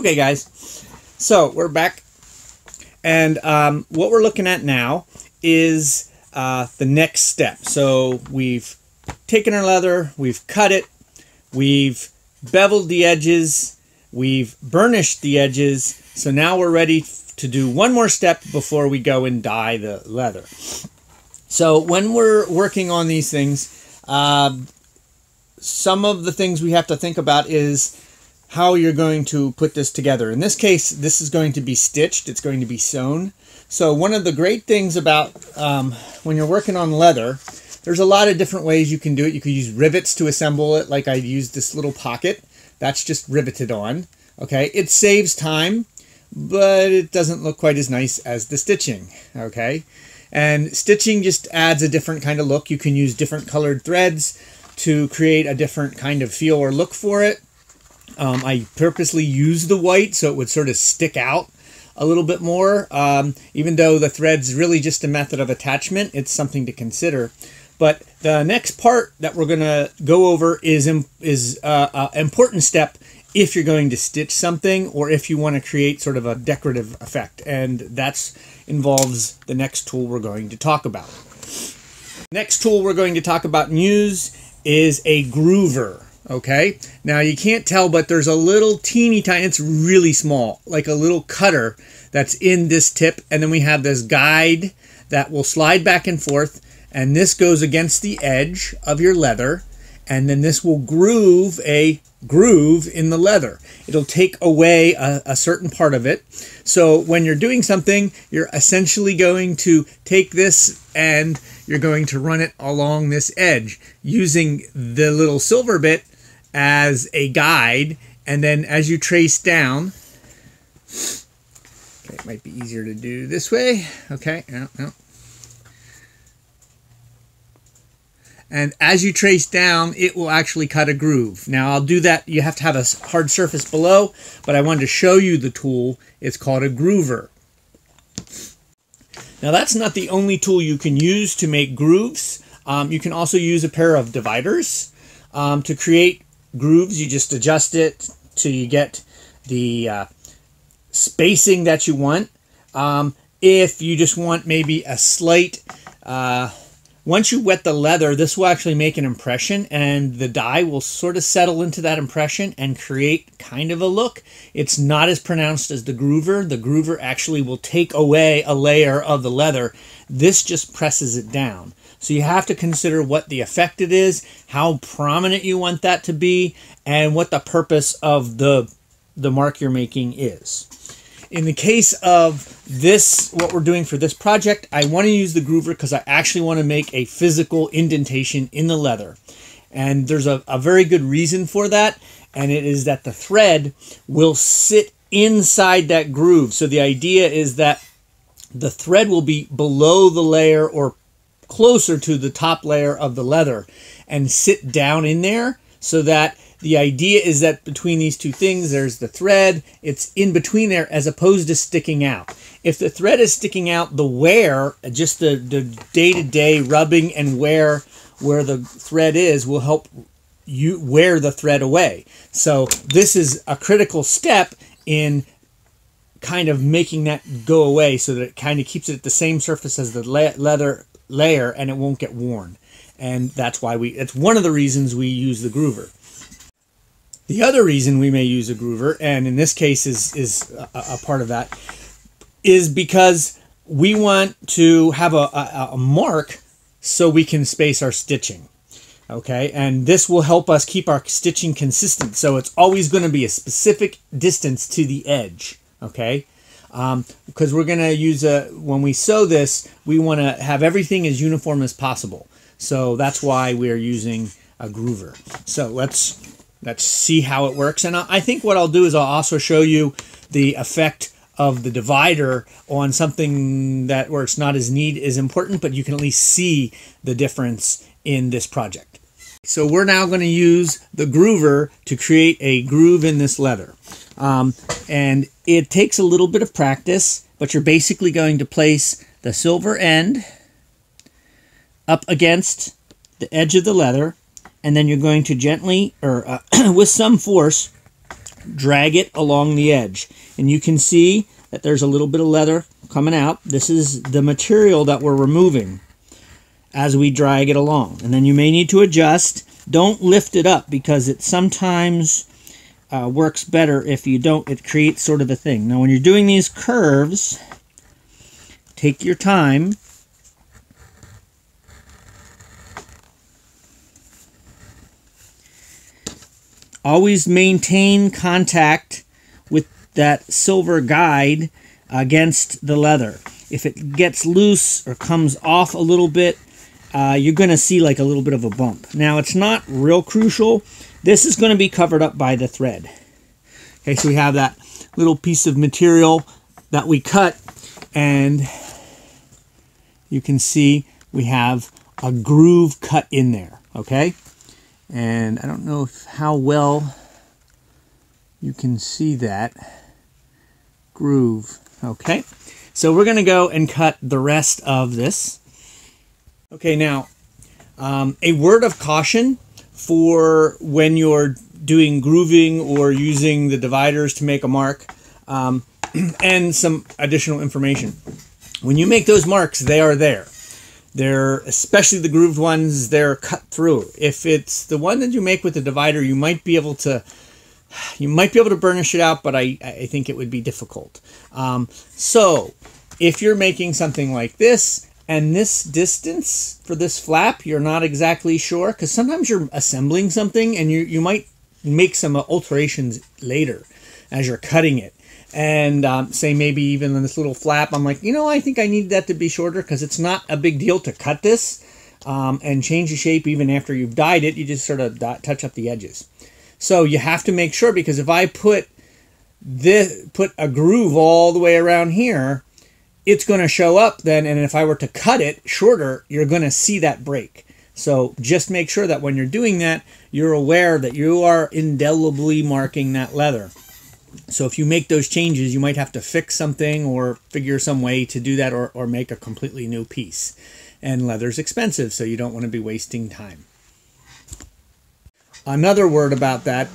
Okay guys, so we're back, and what we're looking at now is the next step. So we've taken our leather, we've cut it, we've beveled the edges, we've burnished the edges, so now we're ready to do one more step before we go and dye the leather. So when we're working on these things, some of the things we have to think about is how you're going to put this together. In this case, this is going to be stitched. It's going to be sewn. So one of the great things about when you're working on leather, there's a lot of different ways you can do it. You could use rivets to assemble it, like I used this little pocket. That's just riveted on. Okay, it saves time, but it doesn't look quite as nice as the stitching. Okay, and stitching just adds a different kind of look. You can use different colored threads to create a different kind of feel or look for it. I purposely used the white so it would sort of stick out a little bit more. Even though the thread's really just a method of attachment, it's something to consider. But the next part that we're going to go over is an important step if you're going to stitch something or if you want to create sort of a decorative effect. And that involves the next tool we're going to talk about. Next tool we're going to talk about and use is a groover. Okay, now you can't tell, but there's a little teeny tiny, it's really small, like a little cutter that's in this tip, and then we have this guide that will slide back and forth, and this goes against the edge of your leather, and then this will groove a groove in the leather. It'll take away a certain part of it. So when you're doing something, you're essentially going to take this and you're going to run it along this edge using the little silver bit as a guide, and then as you trace down, okay, it might be easier to do this way. Okay, no. And as you trace down, it will actually cut a groove. Now I'll do that. You have to have a hard surface below, but I wanted to show you the tool. It's called a groover. Now that's not the only tool you can use to make grooves. You can also use a pair of dividers to create grooves. You just adjust it till you get the spacing that you want. If you just want maybe a slight, once you wet the leather, this will actually make an impression, and the dye will sort of settle into that impression and create kind of a look. It's not as pronounced as the groover. The groover actually will take away a layer of the leather. This just presses it down. So you have to consider what the effect it is, how prominent you want that to be, and what the purpose of the mark you're making is. In the case of this, what we're doing for this project, I want to use the groover because I actually want to make a physical indentation in the leather. And there's a very good reason for that, and it is that the thread will sit inside that groove. So the idea is that the thread will be below the layer or closer to the top layer of the leather and sit down in there, so that the idea is that between these two things, there's the thread, it's in between there as opposed to sticking out. If the thread is sticking out, the wear, just the day-to-day rubbing and wear where the thread is will help you wear the thread away. So this is a critical step in kind of making that go away so that it kind of keeps it at the same surface as the leather layer and it won't get worn. And that's why it's one of the reasons we use the groover. The other reason we may use a groover, and in this case is a part of that, is because we want to have a mark so we can space our stitching. Okay, and this will help us keep our stitching consistent, so it's always going to be a specific distance to the edge. Okay, because we're going to use when we sew this, we want to have everything as uniform as possible. So that's why we're using a groover. So let's see how it works. And I think what I'll do is I'll also show you the effect of the divider on something that where it's not as neat is important, but you can at least see the difference in this project. So we're now going to use the groover to create a groove in this leather. And it takes a little bit of practice, but you're basically going to place the silver end up against the edge of the leather, and then you're going to gently, or with some force, drag it along the edge. And you can see that there's a little bit of leather coming out. This is the material that we're removing as we drag it along. And then you may need to adjust. Don't lift it up because it sometimes works better if you don't. It creates sort of a thing. Now when you're doing these curves, take your time. Always maintain contact with that silver guide against the leather. If it gets loose or comes off a little bit, you're going to see like a little bit of a bump. Now, it's not real crucial. This is going to be covered up by the thread. Okay, so we have that little piece of material that we cut, and you can see we have a groove cut in there, okay? And I don't know how well you can see that groove. Okay, so we're going to go and cut the rest of this. Okay, now a word of caution for when you're doing grooving or using the dividers to make a mark, and some additional information. When you make those marks, they are there. They're, especially the grooved ones, they're cut through. If it's the one that you make with the divider, you might be able to burnish it out, but I think it would be difficult. So if you're making something like this, and this distance for this flap, you're not exactly sure, because sometimes you're assembling something and you might make some alterations later as you're cutting it. And say maybe even in this little flap, I'm like, I think I need that to be shorter, because it's not a big deal to cut this and change the shape even after you've dyed it. You just sort of touch up the edges. So you have to make sure, because if I put a groove all the way around here, it's going to show up then, and if I were to cut it shorter, you're going to see that break. So just make sure that when you're doing that, you're aware that you are indelibly marking that leather. So if you make those changes, you might have to fix something or figure some way to do that, or make a completely new piece. And leather's expensive, so you don't want to be wasting time. Another word about that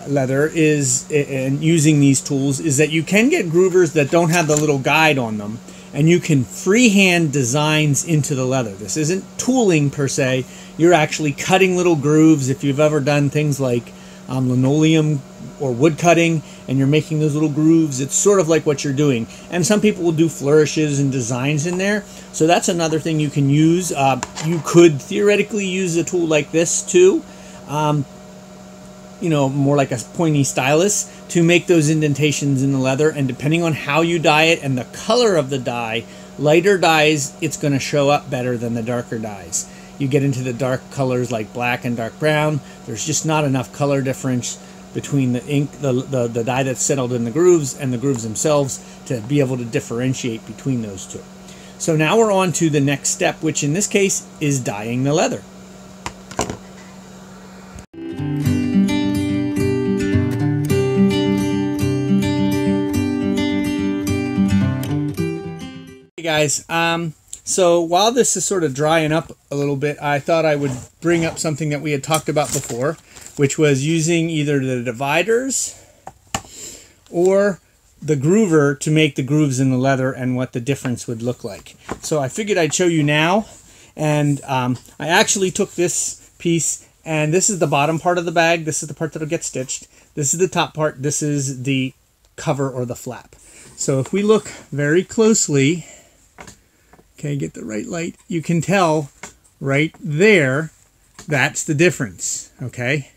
leather is, and using these tools, is that you can get groovers that don't have the little guide on them, and you can freehand designs into the leather. This isn't tooling per se. You're actually cutting little grooves. If you've ever done things like linoleum or wood cutting, and you're making those little grooves, it's sort of like what you're doing. And some people will do flourishes and designs in there. So that's another thing you can use. You could theoretically use a tool like this too. More like a pointy stylus to make those indentations in the leather. And depending on how you dye it and the color of the dye, lighter dyes, it's going to show up better than the darker dyes. You get into the dark colors like black and dark brown, there's just not enough color difference between the ink, the dye that's settled in the grooves and the grooves themselves to be able to differentiate between those two. So now we're on to the next step, which in this case is dyeing the leather. Hey guys, so while this is sort of drying up a little bit, I thought I would bring up something that we had talked about before, which was using either the dividers or the groover to make the grooves in the leather and what the difference would look like. So I figured I'd show you now, and I actually took this piece, and this is the bottom part of the bag. This is the part that'll get stitched. This is the top part. This is the cover or the flap. So if we look very closely, okay, get the right light, you can tell right there, that's the difference, okay?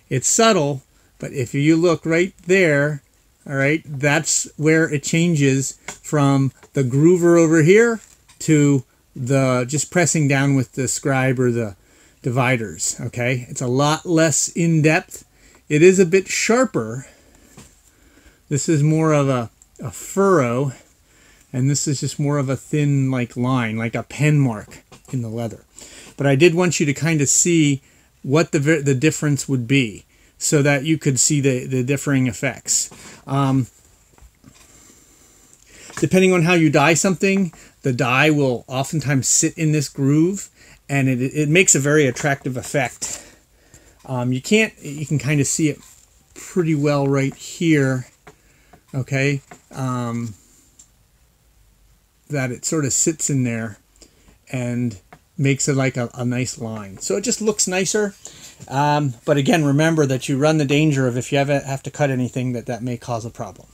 It's subtle, but if you look right there, all right, that's where it changes from the groover over here to the just pressing down with the scribe or the dividers, okay? It's a lot less in-depth. It is a bit sharper. This is more of a furrow, and this is just more of a thin like line, like a pen mark in the leather. But I did want you to kind of see what the difference would be, so that you could see the differing effects. Depending on how you dye something, the dye will oftentimes sit in this groove, and it makes a very attractive effect. You can kind of see it pretty well right here, okay, that it sort of sits in there and makes it like a nice line. So it just looks nicer. But again, remember that you run the danger of, if you have to cut anything, that may cause a problem.